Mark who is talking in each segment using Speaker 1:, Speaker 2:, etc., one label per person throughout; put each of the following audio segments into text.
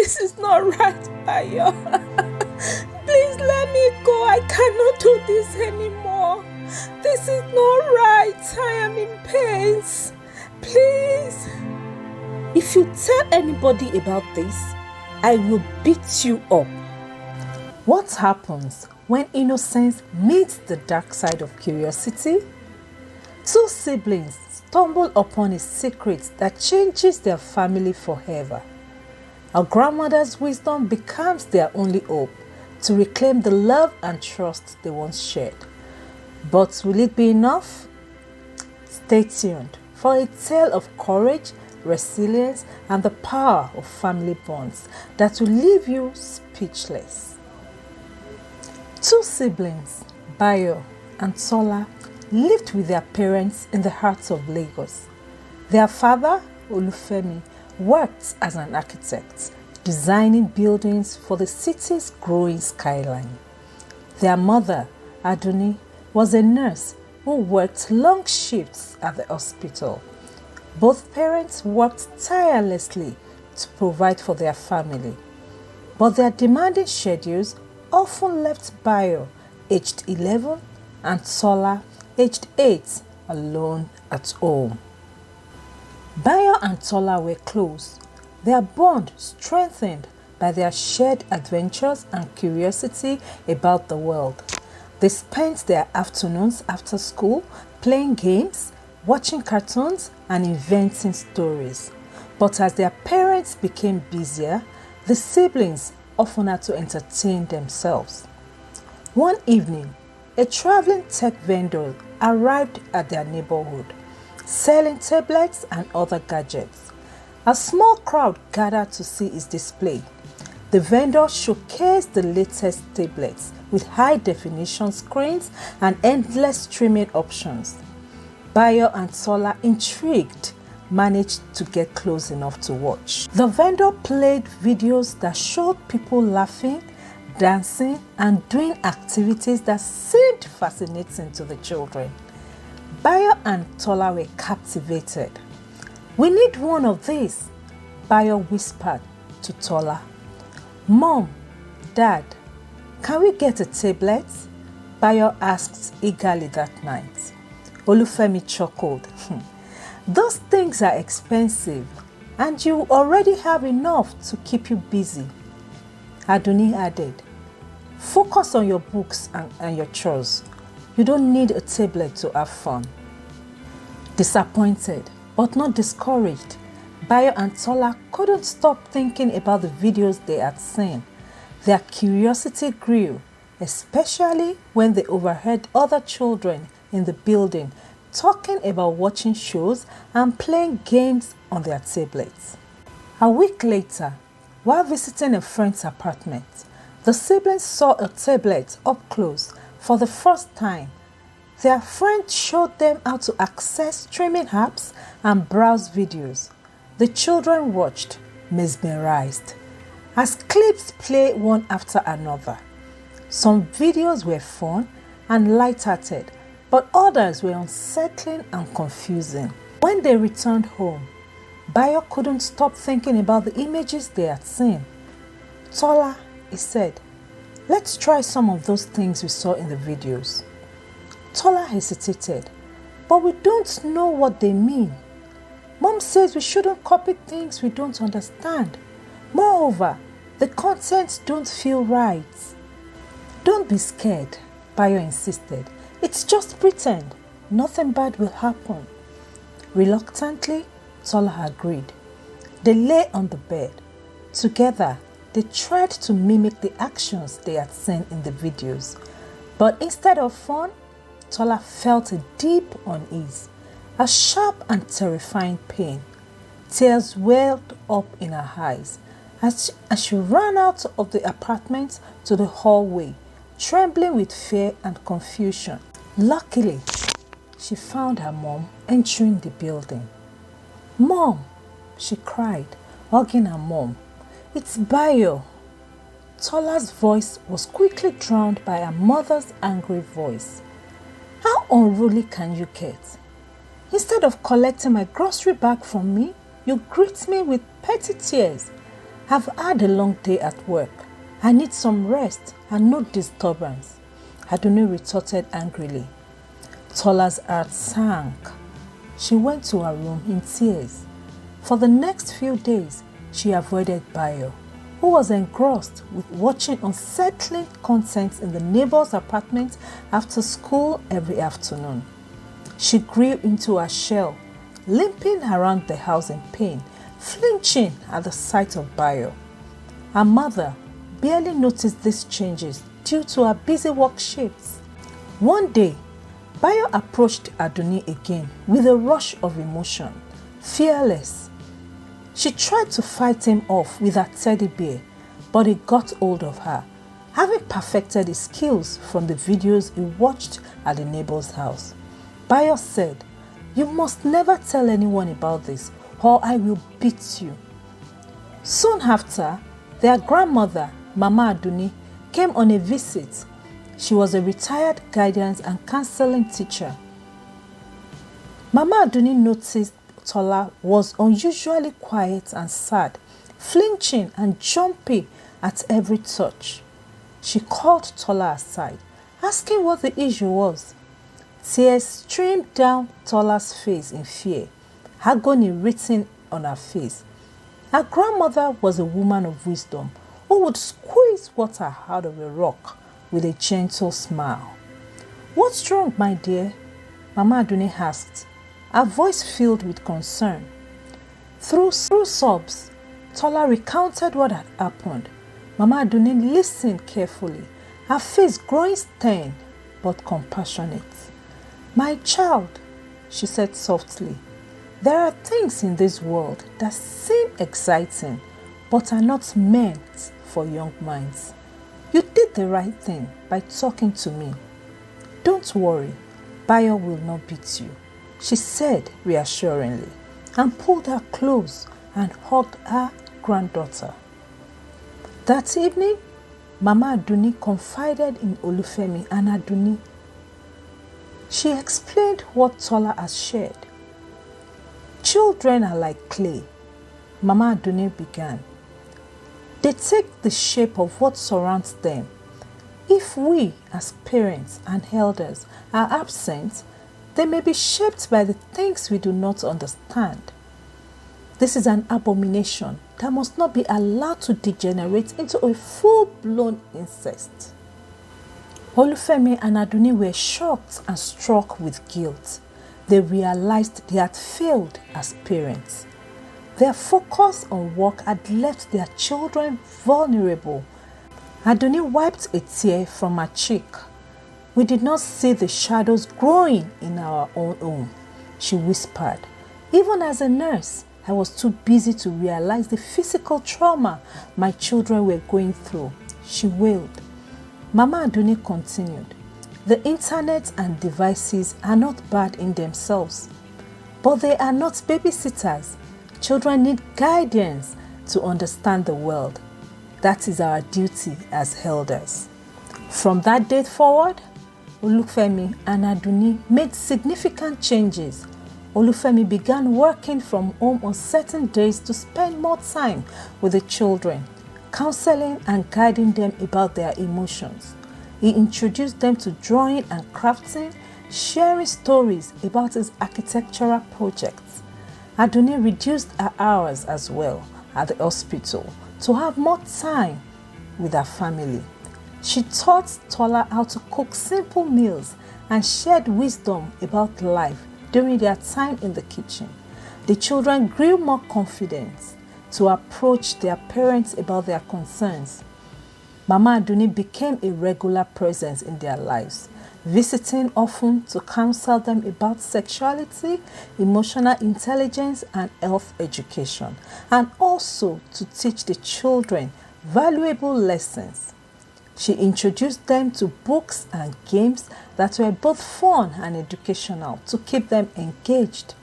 Speaker 1: This is not right, Bayo. Please let me go. I cannot do this anymore. This is not right. I am in pains. Please. If you tell anybody about this, I will beat you up. What happens when innocence meets the dark side of curiosity? Two siblings stumble upon a secret that changes their family forever. A grandmother's wisdom becomes their only hope to reclaim the love and trust they once shared. But will it be enough? Stay tuned for a tale of courage, resilience, and the power of family bonds that will leave you speechless. Two siblings, Bayo and Tola, lived with their parents in the heart of Lagos. Their father, Olufemi, worked as an architect, designing buildings for the city's growing skyline. Their mother, Adunni, was a nurse who worked long shifts at the hospital. Both parents worked tirelessly to provide for their family, but their demanding schedules often left Bayo, aged 11, and Tola, aged 8, alone at home. Bayo and Tola were close, their bond strengthened by their shared adventures and curiosity about the world. They spent their afternoons after school playing games, watching cartoons, and inventing stories. But as their parents became busier, the siblings often had to entertain themselves. One evening, a traveling tech vendor arrived at their neighborhood, selling tablets and other gadgets. A small crowd gathered to see his display. The vendor showcased the latest tablets with high-definition screens and endless streaming options. Bayo and Tola, intrigued, managed to get close enough to watch. The vendor played videos that showed people laughing, dancing, and doing activities that seemed fascinating to the children. Bayo and Tola were captivated. "We need one of these," Bayo whispered to Tola. "Mom, Dad, can we get a tablet?" Bayo asked eagerly that night. Olufemi chuckled. "Those things are expensive, and you already have enough to keep you busy." Adunni added, "Focus on your books and your chores. You don't need a tablet to have fun." Disappointed, but not discouraged, Bayo and Tola couldn't stop thinking about the videos they had seen. Their curiosity grew, especially when they overheard other children in the building talking about watching shows and playing games on their tablets. A week later, while visiting a friend's apartment, the siblings saw a tablet up close for the first time. Their friend showed them how to access streaming apps and browse videos. The children watched, mesmerized, as clips played one after another. Some videos were fun and light-hearted, but others were unsettling and confusing. When they returned home, Bayo couldn't stop thinking about the images they had seen. "Tola," he said, "let's try some of those things we saw in the videos." Tola hesitated, "But we don't know what they mean. Mom says we shouldn't copy things we don't understand. Moreover, the contents don't feel right." "Don't be scared," Bayo insisted. "It's just pretend. Nothing bad will happen." Reluctantly, Tola agreed. They lay on the bed. Together, they tried to mimic the actions they had seen in the videos. But instead of fun, Tola felt a deep unease, a sharp and terrifying pain. Tears welled up in her eyes as she ran out of the apartment to the hallway, trembling with fear and confusion. Luckily, she found her mom entering the building. "Mom," she cried, hugging her mom. "It's Bayo." Tola's voice was quickly drowned by her mother's angry voice. "How unruly can you get? Instead of collecting my grocery bag from me, you greet me with petty tears. I've had a long day at work. I need some rest and no disturbance, Adunni retorted angrily. Tola's heart sank. She went to her room in tears. For the next few days, she avoided Bayo, who was engrossed with watching unsettling content in the neighbor's apartment after school every afternoon. She grew into a shell, limping around the house in pain, flinching at the sight of Bayo. Her mother barely noticed these changes due to her busy work shifts. One day, Bayo approached Adunni again with a rush of emotion, fearless. She tried to fight him off with her teddy bear, but he got hold of her, having perfected his skills from the videos he watched at the neighbor's house. Bayo said, "You must never tell anyone about this, or I will beat you." Soon after, their grandmother, Mama Adunni, came on a visit. She was a retired guidance and counseling teacher. Mama Adunni noticed Tola was unusually quiet and sad, flinching and jumpy at every touch. She called Tola aside, asking what the issue was. Tears streamed down Tola's face in fear, agony written on her face. Her grandmother was a woman of wisdom who would squeeze water out of a rock with a gentle smile. "What's wrong, my dear?" Mama Adunni asked, her voice filled with concern. Through sobs, Tola recounted what had happened. Mama Adunni listened carefully, her face growing stern but compassionate. "My child," she said softly, "there are things in this world that seem exciting but are not meant for young minds. You did the right thing by talking to me. Don't worry, Bayo will not beat you," she said reassuringly, and pulled her close and hugged her granddaughter. That evening, Mama Adunni confided in Olufemi and Adunni. She explained what Tola has shared. "Children are like clay," Mama Adunni began. "They take the shape of what surrounds them. If we, as parents and elders, are absent, they may be shaped by the things we do not understand. This is an abomination that must not be allowed to degenerate into a full-blown incest." Olufemi and Adunni were shocked and struck with guilt. They realized they had failed as parents. Their focus on work had left their children vulnerable. Adunni wiped a tear from her cheek. "We did not see the shadows growing in our own home," she whispered. "Even as a nurse, I was too busy to realize the physical trauma my children were going through," she wailed. Mama Adunni continued, "The internet and devices are not bad in themselves, but they are not babysitters. Children need guidance to understand the world. That is our duty as elders." From that date forward, Olufemi and Adunni made significant changes. Olufemi began working from home on certain days to spend more time with the children, counseling and guiding them about their emotions. He introduced them to drawing and crafting, sharing stories about his architectural projects. Adunni reduced her hours as well at the hospital to have more time with her family. She taught Tola how to cook simple meals and shared wisdom about life during their time in the kitchen. The children grew more confident to approach their parents about their concerns. Mama Adunni became a regular presence in their lives, visiting often to counsel them about sexuality, emotional intelligence, and health education, and also to teach the children valuable lessons. She introduced them to books and games that were both fun and educational to keep them engaged.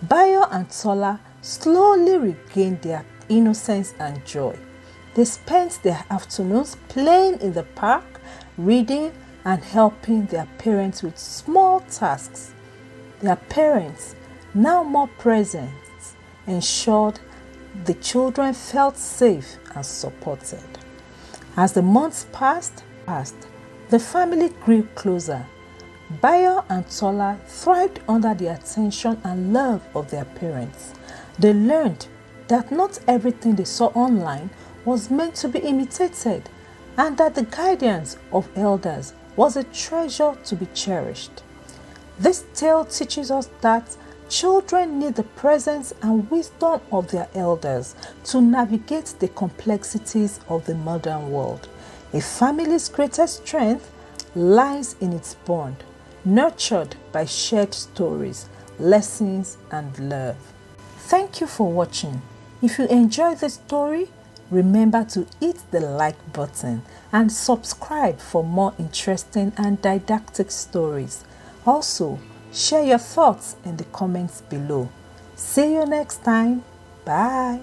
Speaker 1: Bayo and Tola slowly regained their innocence and joy. They spent their afternoons playing in the park, reading, and helping their parents with small tasks. Their parents, now more present, ensured the children felt safe and supported. As the months passed, the family grew closer. Bayo and Tola thrived under the attention and love of their parents. They learned that not everything they saw online was meant to be imitated, and that the guidance of elders was a treasure to be cherished. This tale teaches us that children need the presence and wisdom of their elders to navigate the complexities of the modern world. A family's greatest strength lies in its bond, nurtured by shared stories, lessons, and love. Thank you for watching. If you enjoyed this story, remember to hit the like button and subscribe for more interesting and didactic stories. Also, share your thoughts in the comments below. See you next time. Bye.